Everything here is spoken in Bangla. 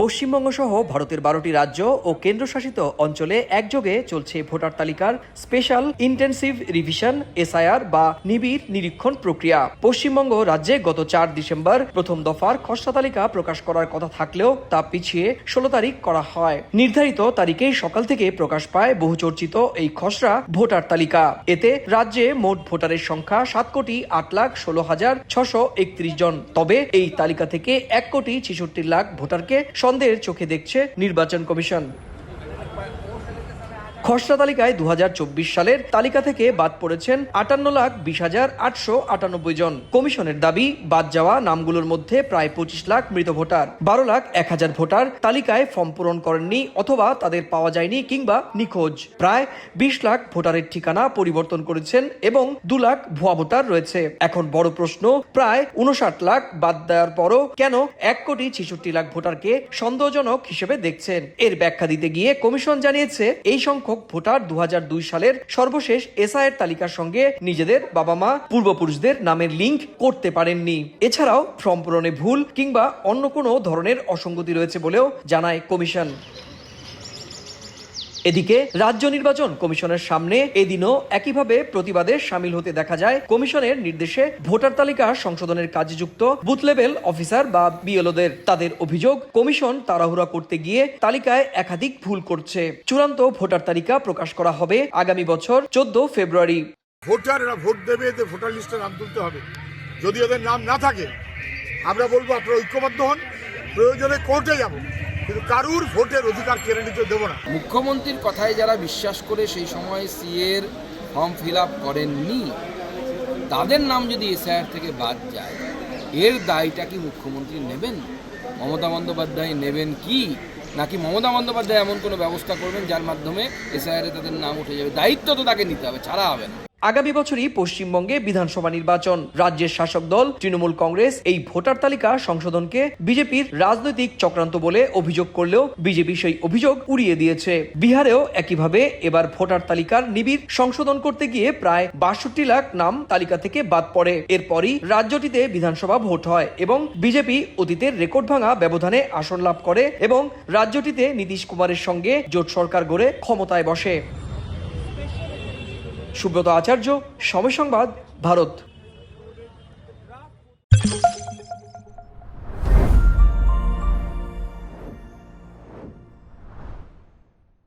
পশ্চিমবঙ্গ সহ ভারতের 12টি রাজ্য ও কেন্দ্রশাসিত অঞ্চলে একযোগে চলছে ভোটার তালিকার স্পেশাল ইন্টেনসিভ রিভিশন এসআইআর বা নিবিড় নিরীক্ষণ প্রক্রিয়া। পশ্চিমবঙ্গ রাজ্যে গত 4 ডিসেম্বর প্রথম দফার খসড়া তালিকা প্রকাশ করার কথা থাকলেও তা পিছিয়ে 16 তারিখ করা হয়। নির্ধারিত তারিখেই সকাল থেকে প্রকাশ পায় বহুচর্চিত এই খসড়া ভোটার তালিকা। এতে রাজ্যে মোট ভোটারের সংখ্যা 7,16,631 জন। তবে এই তালিকা থেকে 1,66,00,000 ভোটারকে সন্দেহের চোখে দেখছে নির্বাচন কমিশন। খসড়া তালিকায় 2024 সালের তালিকা থেকে বাদ পড়েছেন 58,20,898 জন। কমিশনের দাবি, বাদ যাওয়া নামগুলোর মধ্যে প্রায় 25 লাখ মৃত ভোটার, 12,01,000 ভোটার তালিকায় ফর্ম পূরণ করেননি অথবা তাদের পাওয়া যায়নি কিংবা নিখোঁজ। প্রায় 20 লাখ ভোটারের ঠিকানা পরিবর্তন করেছেন এবং 2 লাখ ভুয়া ভোটার রয়েছে। এখন বড় প্রশ্ন, প্রায় 59 লাখ বাদ দেওয়ার পরও কেন 1,66,00,000 ভোটারকে সন্দেহজনক হিসেবে দেখছেন? এর ব্যাখ্যা দিতে গিয়ে কমিশন জানিয়েছে, এই সংখ্যক ভোটার 2002 সালের সর্বশেষ এসআইআর তালিকার সঙ্গে নিজেদের বাবা মা পূর্বপুরুষদের নামের লিঙ্ক করতে পারেননি। এছাড়াও ফর্ম পূরণে ভুল কিংবা অন্য কোনো ধরনের অসঙ্গতি রয়েছে বলেও জানায় কমিশন। এদিকে রাজ্য নির্বাচন কমিশনের সামনে এদিনও একইভাবে প্রতিবাদে সামিল হতে দেখা যায় কমিশনের নির্দেশে ভোটার তালিকা সংশোধনের কাজে যুক্ত বুথ লেভেল অফিসার বা বিএলওদের। তাদের অভিযোগ, কমিশন তাড়াহুড়া করতে গিয়ে তালিকায় একাধিক ভুল করছে। চূড়ান্ত ভোটার তালিকা প্রকাশ করা হবে আগামী বছর 14 ফেব্রুয়ারি। ভোটাররা ভোট দেবে, এতে ভোটার লিস্টে নাম তুলতে হবে। যদি ওদের নাম না থাকে, আমরা বলবো আপনারা ঐক্যবদ্ধ হন, প্রয়োজনে কোর্টে যাব, কিন্তু কারুর ভোটের অধিকার কেড়ে নিতে দেব না। মুখ্যমন্ত্রীর কথায় যারা বিশ্বাস করে সেই সময় সিএর ফর্ম ফিল আপ করেননি, তাদের নাম যদি এসআইআর থেকে বাদ যায়, এর দায়টা কি মুখ্যমন্ত্রী নেবেন? মমতা বন্দ্যোপাধ্যায় নেবেন কি? নাকি মমতা বন্দ্যোপাধ্যায় এমন কোনো ব্যবস্থা করবেন যার মাধ্যমে এসআইআরে তাদের নাম উঠে যাবে? দায়িত্ব তো তাকে নিতে হবে, ছাড়া হবে না। আগামী বছরই পশ্চিমবঙ্গে বিধানসভা নির্বাচন। রাজ্যের শাসক দল তৃণমূল কংগ্রেস এই ভোটার তালিকা সংশোধনকে বিজেপির রাজনৈতিক চক্রান্ত বলে অভিযোগ করলেও বিজেপি সেই অভিযোগ উড়িয়ে দিয়েছে। বিহারেও একইভাবে এবার ভোটার তালিকার নিবিড় সংশোধন করতে গিয়ে প্রায় 62 লাখ নাম তালিকা থেকে বাদ পড়ে। এরপরই রাজ্যটিতে বিধানসভা ভোট হয় এবং বিজেপি অতীতের রেকর্ড ভাঙা ব্যবধানে আসন লাভ করে এবং রাজ্যটিতে নীতিশ কুমারের সঙ্গে জোট সরকার গড়ে ক্ষমতায় বসে। সুব্রত আচার্য, সময় সংবাদ, ভারত।